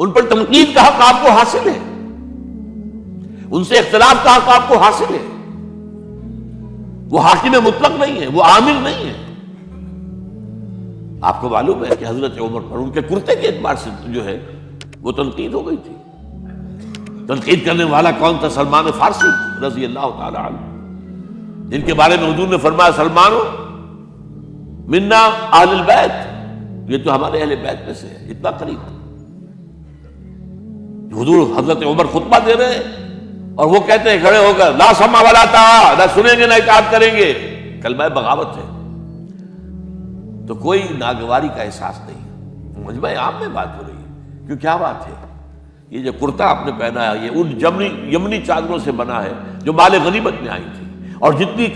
ان پر تنقید کا حق آپ کو حاصل ہے، ان سے اختلاف کا حق آپ کو حاصل ہے. وہ حاکم مطلق نہیں ہے، وہ عامل نہیں ہے. آپ کو معلوم ہے کہ حضرت عمر پر ان کے کرتے کے اعتبار سے جو ہے وہ تنقید ہو گئی تھی. تنقید کرنے والا کون تھا؟ سلمان فارسی رضی اللہ تعالی عنہ، جن کے بارے میں حضور نے فرمایا سلمان منا اہل البیت، یہ تو ہمارے اہل بیت میں سے ہے، اتنا قریب. حضور حضرت عمر خطبہ دے رہے ہیں اور وہ کہتے ہیں کھڑے ہو کر لا سمع ولا طاعہ، نہ سنیں گے نہ اطاعت کریں گے. کلمہ بغاوت ہے. تو کوئی ناگواری کا احساس نہیں. مجمع عام میں بات ہو رہی ہے. کیوں کیا بات ہے؟ یہ جو کرتا آپ نے پہنا ہے یہ ان یمنی چادروں سے بنا ہے جو مال غنیمت میں آئی تھی، اور جتنی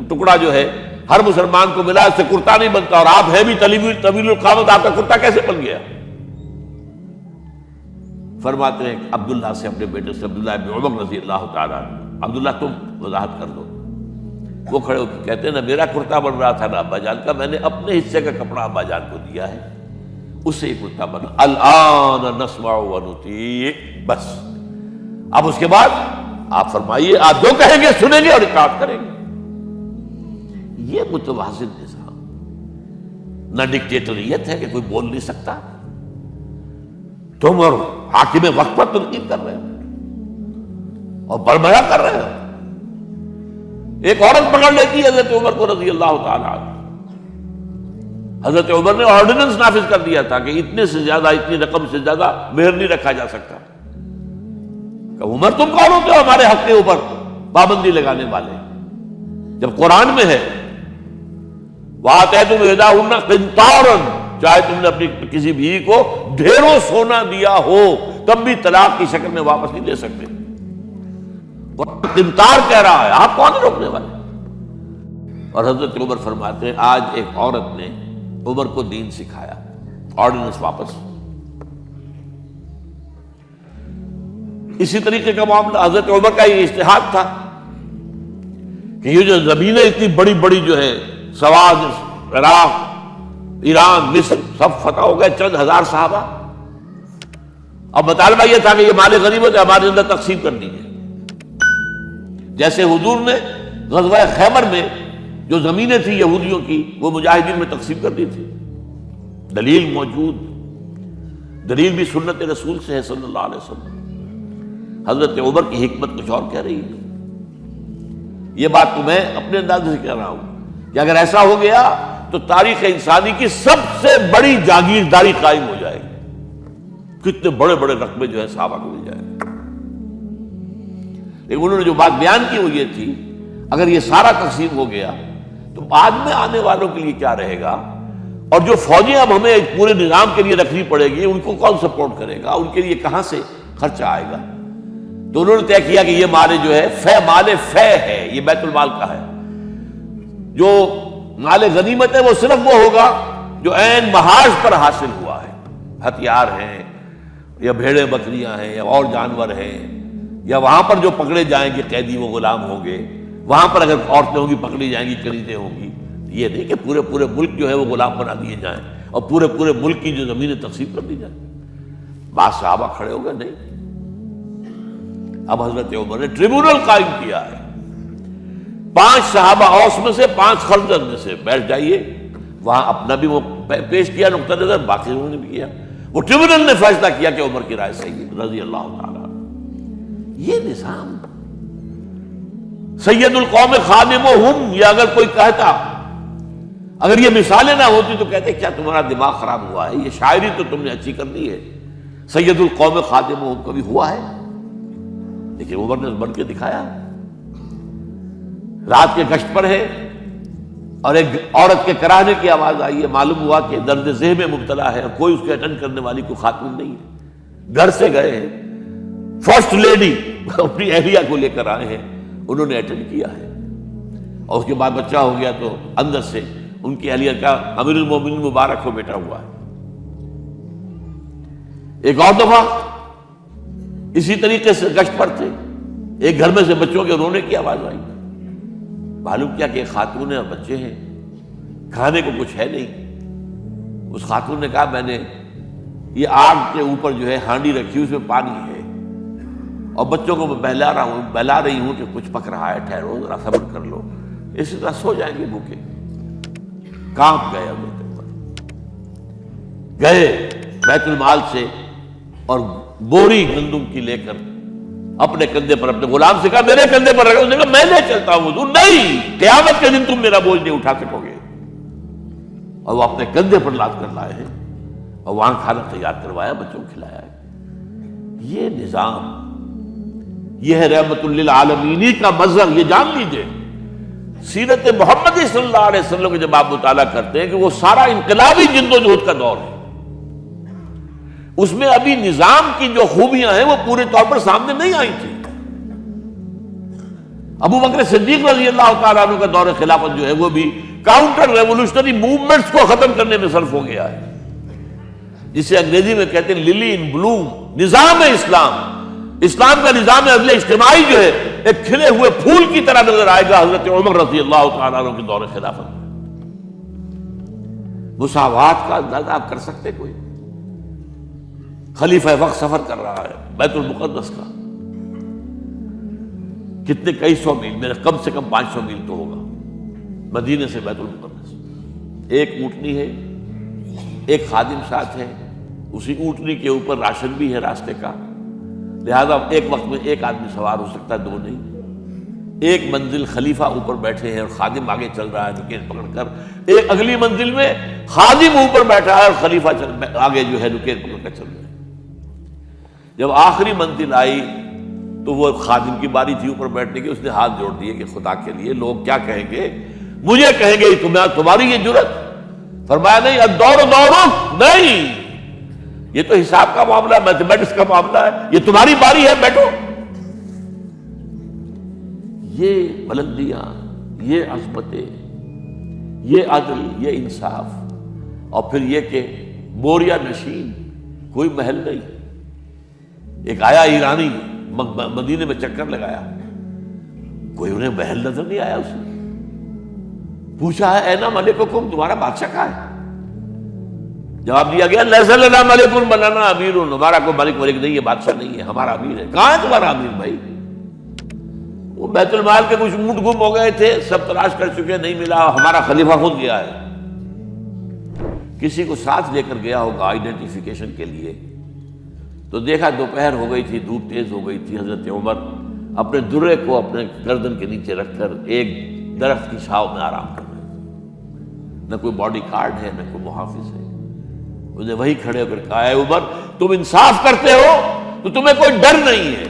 ٹکڑا جو ہے ہر مسلمان کو ملا، اس سے کرتا نہیں بنتا. اور آپ ہے بھی طویل القامت، آپ کا کرتا کیسے بن گیا؟ فرماتے ہیں کہ عبداللہ سے، اپنے بیٹے سے، عبداللہ ابن عمر رضی اللہ تعالیٰ عنہ، عبداللہ تم وضاحت کر دو. وہ کھڑے ہو کے کہتے ہیں نہ میرا کرتا بن رہا تھا نہ ابا جان کا، میں نے اپنے حصے کا کپڑا ابا جان کو دیا ہے، اس سے یہ کرتا بنا. الآن نسمع ونطیع، بس اب اس کے بعد آپ فرمائیے، آپ جو کہیں گے سنیں گے اور اطاعت کریں گے. یہ متوازن نظام، نہ ڈکٹیٹریت ہے کہ کوئی بول نہیں سکتا. تم اور حاکم وقت پر تنقید کر رہے ہو اور برملا کر رہے ہو. ایک عورت پکڑ لیتی ہے حضرت عمر کو رضی اللہ تعالیٰ عنہ. حضرت عمر نے آرڈیننس نافذ کر دیا تھا کہ اتنے سے زیادہ، اتنی رقم سے زیادہ مہر نہیں رکھا جا سکتا. کہ عمر تم کون ہوتے ہو ہمارے حق کے اوپر پابندی لگانے والے؟ جب قرآن میں ہے وَآتَيْتُمْ إِحْدَاهُنَّ قِنطَارًا، چاہے تم نے اپنی کسی بیوی کو ڈھیروں سونا دیا ہو تب بھی طلاق کی شکل میں واپس نہیں دے سکتے. قنطار کہہ رہا ہے، آپ کون روکنے والے؟ اور حضرت عمر فرماتے ہیں آج ایک عورت نے عمر کو دین سکھایا، آرڈیننس واپس. اسی طریقے کا معاملہ حضرت عمر کا یہ اجتہاد تھا کہ یہ جو زمینیں اتنی بڑی بڑی جو ہے سواد، عراق، ایران، مصر سب فتح ہو گئے، چند ہزار صحابہ. اب مطالبہ یہ تھا کہ یہ مال غنیمت ہے ہمارے اندر تقسیم کر دیجیے. جیسے حضور نے غزوہ خیبر میں جو زمینیں تھیں یہودیوں کی وہ مجاہدین میں تقسیم کر دی تھی. دلیل موجود، دلیل بھی سنت رسول سے ہے صلی اللہ علیہ وسلم. حضرت عمر کی حکمت کچھ اور کہہ رہی ہے. یہ بات تو میں اپنے انداز سے کہہ رہا ہوں کہ اگر ایسا ہو گیا تو تاریخ انسانی کی سب سے بڑی جاگیرداری قائم ہو جائے گی. کتنے بڑے بڑے رقبے جو ہے صحابہ کو مل جائے گا. لیکن انہوں نے جو بات بیان کی وہ یہ تھی اگر یہ سارا تقسیم ہو گیا تو بعد میں آنے والوں کے لیے کیا رہے گا، اور جو فوجیں اب ہمیں ایک پورے نظام کے لیے رکھنی پڑے گی ان کو کون سپورٹ کرے گا، ان کے لیے کہاں سے خرچہ آئے گا. تو انہوں نے طے کیا کہ یہ مال جو ہے مال فے ہے، یہ بیت المال کا ہے. جو مال غنیمت ہے وہ صرف وہ ہوگا جو عین محاذ پر حاصل ہوا ہے. ہتھیار ہیں یا بھیڑیں بکریاں ہیں یا اور جانور ہیں، یا وہاں پر جو پکڑے جائیں گے قیدی وہ غلام ہوں گے، وہاں پر اگر عورتیں ہوں گی پکڑی جائیں گی، خریدیں ہوں گی. یہ نہیں کہ پورے ملک جو ہے وہ غلام بنا دیے جائیں اور پورے ملک کی جو زمینیں تقسیم کر دی جائیں. بعض صحابہ کھڑے ہو گئے نہیں. اب حضرت عمر نے ٹریبونل قائم کیا ہے. 5 صحابہ اوس میں سے، 5 خزرج میں سے، بیٹھ جائیے. وہاں اپنا بھی وہ پیش کیا نقطہ نظر، باقی انہوں نے بھی کیا. وہ ٹریبونل نے فیصلہ کیا کہ عمر کی رائے صحیح ہے رضی اللہ تعالیٰ. یہ نظام سید القوم خادمہم، یہ اگر کوئی کہتا، اگر یہ مثالیں نہ ہوتی تو کہتے کیا تمہارا دماغ خراب ہوا ہے، یہ شاعری تو تم نے اچھی کر دی ہے، سید القوم خادمہم کبھی ہوا ہے؟ لیکن عمر نے بن کے دکھایا. رات کے گشت پر ہے اور ایک عورت کے کراہنے کی آواز آئی ہے. معلوم ہوا کہ درد ذہن میں مبتلا ہے اور کوئی اس کے اٹینڈ کرنے والی کوئی خاتون نہیں ہے. گھر سے گئے ہیں، فرسٹ لیڈی اپنی اہلیہ کو لے کر آئے ہیں، انہوں نے اٹینڈ کیا ہے. اور اس کے بعد بچہ ہو گیا تو اندر سے ان کی اہلیہ کا امیر المومنین مبارک ہو بیٹا ہوا ہے. ایک اور دفعہ اسی طریقے سے گشت پر تھے، ایک گھر میں سے بچوں کے رونے کی آواز آئی. معلوم کیا کہ ایک خاتون ہے اور بچے ہیں، کھانے کو کچھ ہے نہیں. اس خاتون نے کہا میں نے یہ آگ کے اوپر جو ہے ہانڈی رکھی اس میں پانی ہے، اور بچوں کو میں بہلا رہی ہوں کہ کچھ پک رہا ہے، ٹھہرو ذرا صبر کر لو، اسی طرح سو جائیں گے بھوکے۔ کانپ گئے حضرت عمر، گئے بیت المال سے اور بوری گندم کی لے کر اپنے کندھے پر، اپنے غلام سے کہا میرے کندھے پر رکھو، اس نے کہا میں لے چلتا ہوں حضور۔ نہیں، قیامت کے دن تم میرا بوجھ نہیں اٹھا سکو گے۔ اور وہ اپنے کندھے پر لاد کر لائے ہیں اور وہاں کھانا تیار کروایا، بچوں کو کھلایا ہے۔ یہ نظام، یہ ہے رحمت للعالمین کا مظہر۔ یہ جان لیجئے سیرت محمدی صلی اللہ علیہ وسلم کو جب آپ مطالعہ کرتے ہیں کہ وہ سارا انقلابی جد و جہد کا دور ہے، اس میں ابھی نظام کی جو خوبیاں ہیں وہ پورے طور پر سامنے نہیں آئی تھی۔ ابو بکر صدیق رضی اللہ تعالیٰ عنہ کا دور خلافت جو ہے وہ بھی کاؤنٹر ریولوشنری موومنٹس کو ختم کرنے میں صرف ہو گیا ہے، جسے انگریزی میں کہتے ہیں للی ان بلوم، نظام اسلام۔ اسلام کا نظام عدل اجتماعی جو ہے ایک کھلے ہوئے پھول کی طرح نظر آئے گا حضرت عمر رضی اللہ تعالیٰ عنہ کے دور خلافت میں۔ مساوات کا اندازہ آپ کر سکتے کوئی؟ خلیفہ وقت سفر کر رہا ہے بیت المقدس کا، کتنے کئی سو میل، میرے کم سے کم 500 میل تو ہوگا مدینے سے بیت المقدس۔ ایک اونٹنی ہے، ایک خادم ساتھ ہے، اسی اونٹنی کے اوپر راشن بھی ہے راستے کا، لہذا ایک وقت میں ایک آدمی سوار ہو سکتا ہے، دو نہیں۔ ایک منزل خلیفہ اوپر بیٹھے ہیں اور خادم آگے چل رہا ہے نکیل پکڑ کر، ایک اگلی منزل میں خادم اوپر بیٹھا ہے اور خلیفہ آگے جو ہے نکیل پکڑ کر چل رہا ہے۔ جب آخری منزل آئی تو وہ خادم کی باری تھی اوپر بیٹھنے کی، اس نے ہاتھ جوڑ دیے کہ خدا کے لیے لوگ کیا کہیں گے، مجھے کہیں گے تمہاری یہ جرت۔ فرمایا نہیں، الدور دورک، نہیں، یہ تو حساب کا معاملہ ہے، میتھمیٹکس کا معاملہ ہے، یہ تمہاری باری ہے، بیٹھو۔ یہ بلندیاں، یہ عظمتیں، یہ عدل، یہ انصاف، اور پھر یہ کہ بوریا نشین، کوئی محل نہیں۔ ایک آیا ایرانی مدینے میں چکر لگایا، کوئی انہیں محل نظر نہیں آیا، اس نے پوچھا ہے اینا ملککم، تمہارا بادشاہ کہاں ہے؟ جواب دیا گیا لیس لنا ملک بل لنا امیر، ہمارا کوئی ملک نہیں ہے، بادشاہ نہیں ہے، ہمارا امیر ہے۔ کہاں ہے تمہارا امیر بھائی؟ وہ بیت المال کے کچھ اونٹ گم ہو گئے تھے، سب تلاش کر چکے، نہیں ملا، ہمارا خلیفہ خود گیا ہے۔ کسی کو ساتھ لے کر گیا ہوگا آئیڈینٹیفیکیشن کے لیے، تو دیکھا دوپہر ہو گئی تھی، دھوپ تیز ہو گئی تھی، حضرت عمر اپنے درے کو اپنے گردن کے نیچے رکھ کر ایک درخت کی چھاؤں میں آرام کر رہے تھے۔ نہ کوئی باڈی گارڈ ہے، نہ کوئی محافظ ہے۔ انہیں وہی کھڑے ہو کر کہا اے عمر، تم انصاف کرتے ہو تو تمہیں کوئی ڈر نہیں ہے،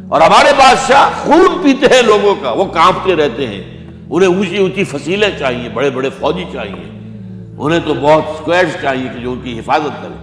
اور ہمارے بادشاہ خون پیتے ہیں لوگوں کا، وہ کانپتے رہتے ہیں، انہیں اونچی اونچی فصیلیں چاہیے، بڑے بڑے فوجی چاہیے، انہیں تو بہت اسکواڈز چاہیے کہ جو ان کی حفاظت کریں۔